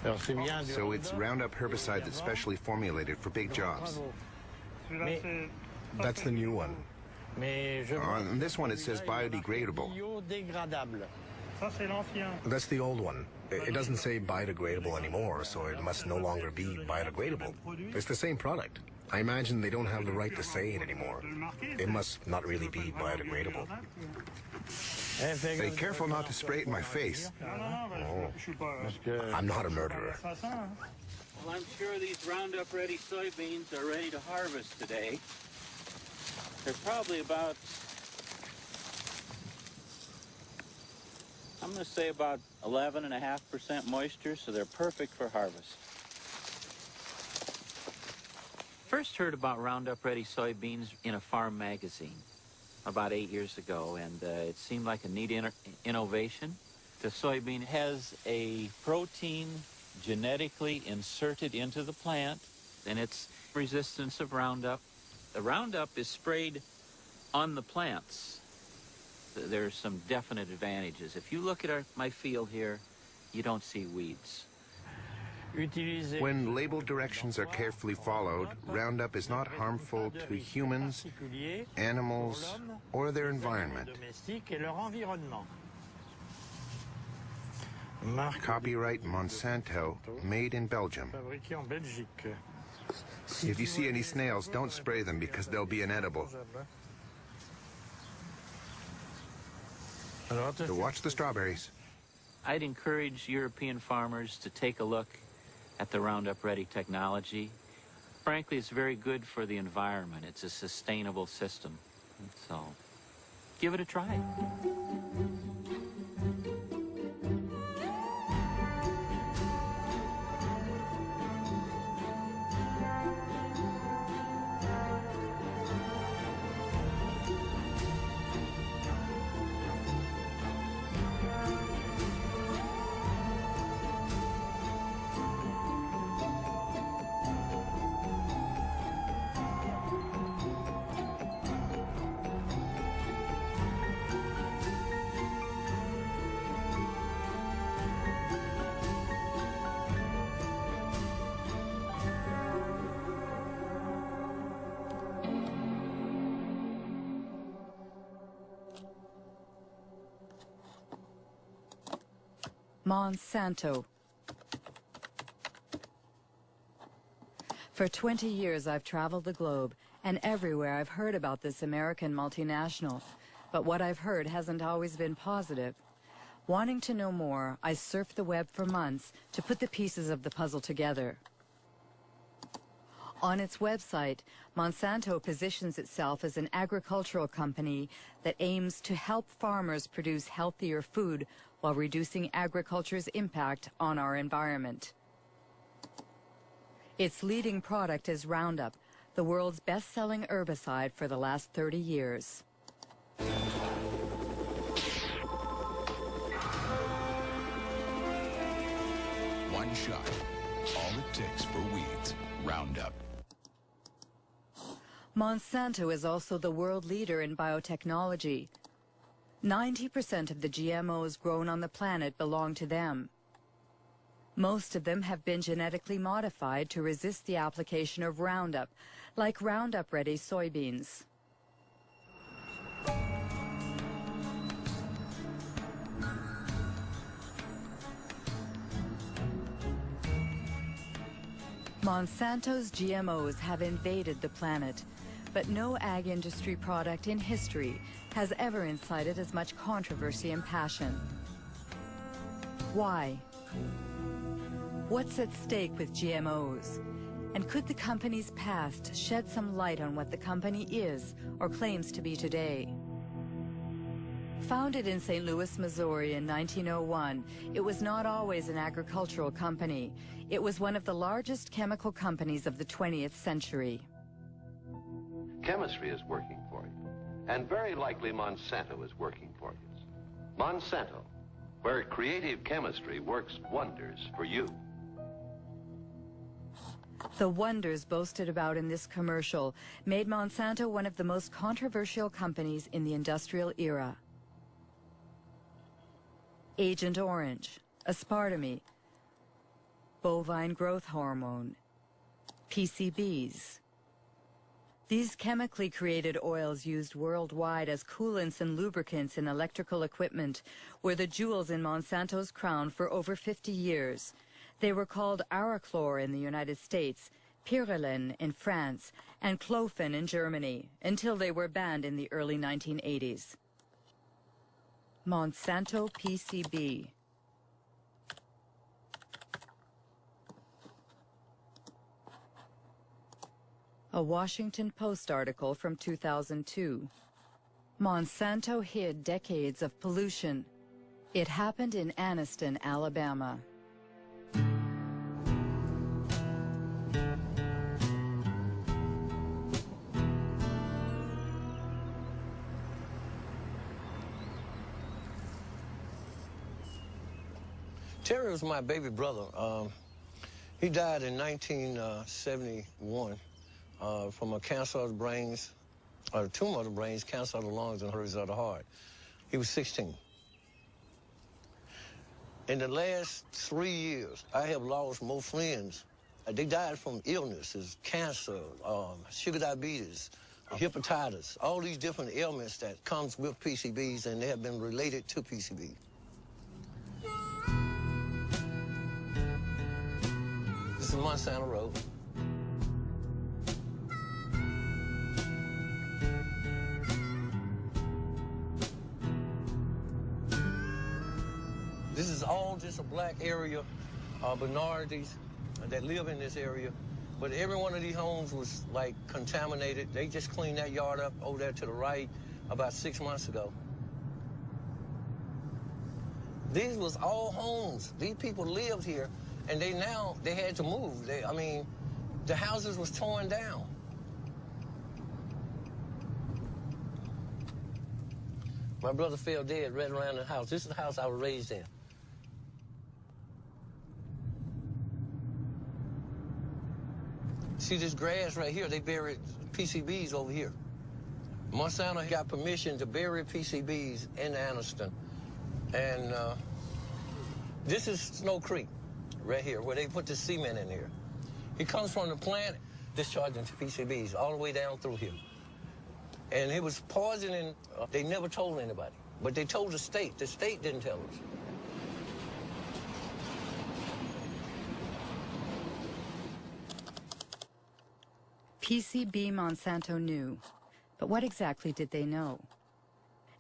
So it's Roundup herbicide that's specially formulated for big jobs. That's the new one. On this one it says biodegradable. That's the old one. It doesn't say biodegradable anymore, so it must no longer be biodegradable. It's the same product. I imagine they don't have the right to say it anymore. It must not really be biodegradable. Be careful not to spray it in my face. Oh, I'm not a murderer. Well, I'm sure these Roundup-ready soybeans are ready to harvest today. They're probably about, I'm going to say about 11.5% moisture, so they're perfect for harvest. First heard about Roundup-ready soybeans in a farm magazine about 8 years ago, and it seemed like a neat innovation. The soybean has a protein genetically inserted into the plant, and its resistance of Roundup. The Roundup is sprayed on the plants. There's some definite advantages. If you look at my field here, you don't see weeds. When label directions are carefully followed, Roundup is not harmful to humans, animals, or their environment. Copyright Monsanto, made in Belgium. If you see any snails, don't spray them because they'll be inedible. So watch the strawberries. I'd encourage European farmers to take a look at the Roundup-ready technology. Frankly, it's very good for the environment. It's a sustainable system. So, give it a try. Monsanto. For 20 years I've traveled the globe, and everywhere I've heard about this American multinational. But what I've heard hasn't always been positive. Wanting to know more, I surfed the web for months to put the pieces of the puzzle together. On its website, Monsanto positions itself as an agricultural company that aims to help farmers produce healthier food while reducing agriculture's impact on our environment. Its leading product is Roundup, the world's best-selling herbicide for the last 30 years. One shot, all it takes for weeds, Roundup. Monsanto is also the world leader in biotechnology. 90% of the GMOs grown on the planet belong to them. Most of them have been genetically modified to resist the application of Roundup, like Roundup-ready soybeans. Monsanto's GMOs have invaded the planet, but no ag industry product in history has ever incited as much controversy and passion. Why? What's at stake with GMOs? And could the company's past shed some light on what the company is or claims to be today? Founded in St. Louis, Missouri in 1901, it was not always an agricultural company. It was one of the largest chemical companies of the 20th century. Chemistry is working for you, and very likely Monsanto is working for you. Monsanto, where creative chemistry works wonders for you. The wonders boasted about in this commercial made Monsanto one of the most controversial companies in the industrial era. Agent Orange, aspartame, bovine growth hormone, PCBs. These chemically created oils used worldwide as coolants and lubricants in electrical equipment were the jewels in Monsanto's crown for over 50 years. They were called Arachlor in the United States, Pyrrolin in France, and Clofen in Germany, until they were banned in the early 1980s. Monsanto PCB. A Washington Post article from 2002. Monsanto hid decades of pollution. It happened in Anniston, Alabama. Terry was my baby brother. He died in 1971 from a cancer of the brains, or a tumor of the brains, cancer of the lungs, and hers of the heart. He was 16. In the last 3 years, I have lost more friends. They died from illnesses, cancer, sugar diabetes, hepatitis, all these different ailments that comes with PCBs, and they have been related to PCB. This is Monsanto Road. This is all just a black area, minorities that live in this area. But every one of these homes was like contaminated. They just cleaned that yard up over there to the right about 6 months ago. These was all homes. These people lived here, and they had to move. The houses was torn down. My brother fell dead right around the house. This is the house I was raised in. See this grass right here? They buried PCBs over here. Monsanto got permission to bury PCBs in Anniston. And this is Snow Creek right here, where they put the cement in here. It comes from the plant discharging to PCBs all the way down through here. And it was poisoning. They never told anybody, but they told the state. The state didn't tell us. PCB Monsanto knew, but what exactly did they know?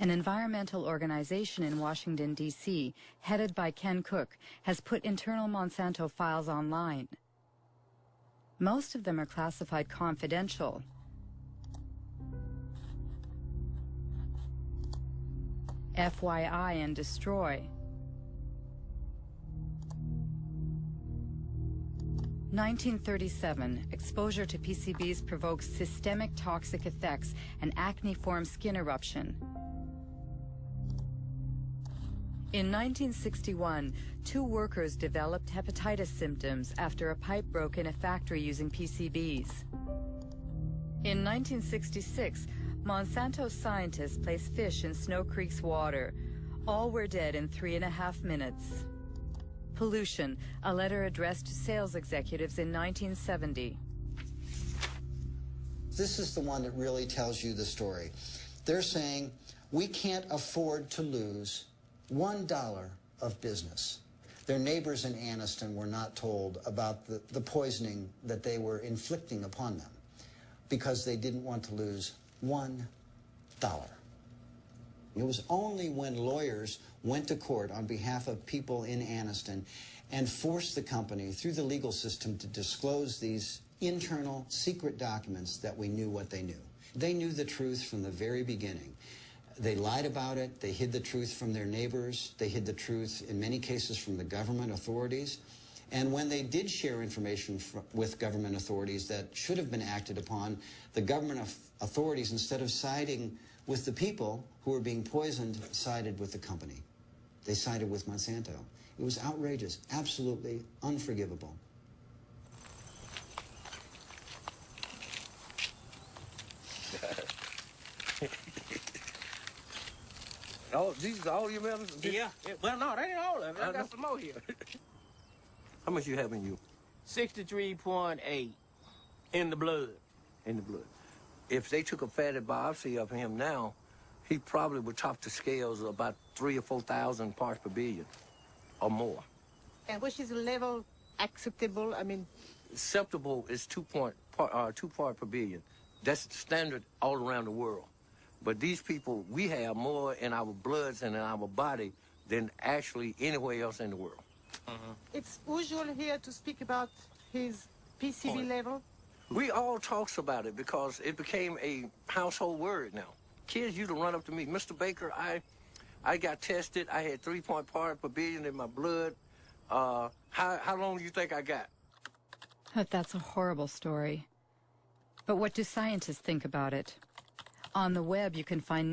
An environmental organization in Washington, D.C., headed by Ken Cook, has put internal Monsanto files online. Most of them are classified confidential. FYI and destroy. 1937, exposure to PCBs provokes systemic toxic effects and acne-form skin eruption. In 1961, 2 workers developed hepatitis symptoms after a pipe broke in a factory using PCBs. In 1966, Monsanto scientists placed fish in Snow Creek's water. All were dead in 3.5 minutes. Pollution, a letter addressed to sales executives in 1970. This is the one that really tells you the story. They're saying, we can't afford to lose $1 of business. Their neighbors in Anniston were not told about the poisoning that they were inflicting upon them because they didn't want to lose $1. It was only when lawyers went to court on behalf of people in Anniston and forced the company through the legal system to disclose these internal secret documents that we knew what they knew. They knew the truth from the very beginning. They lied about it. They hid the truth from their neighbors. They hid the truth, in many cases, from the government authorities. And when they did share information with government authorities that should have been acted upon, the government authorities, instead of siding with the people who were being poisoned, sided with the company. They sided with Monsanto. It was outrageous, absolutely unforgivable. Oh, these are all your medicines? Yeah. Well, no, that ain't all of it. I got some more here. How much you have in you? 63.8 in the blood. In the blood. If they took a fatty biopsy of him now, he probably would top the scales about 3,000 or 4,000 parts per billion or more. And which is the level acceptable? I mean, Acceptable is 2 part per billion. That's standard all around the world. But these people, we have more in our bloods and in our body than actually anywhere else in the world. it's usual here to speak about his PCB level. We all talks about it because it became a household word now. Kids used to run up to me, Mr. Baker, I got tested. I had 3 part per billion in my blood. How long do you think I got? That's a horrible story. But what do scientists think about it? On the web, you can find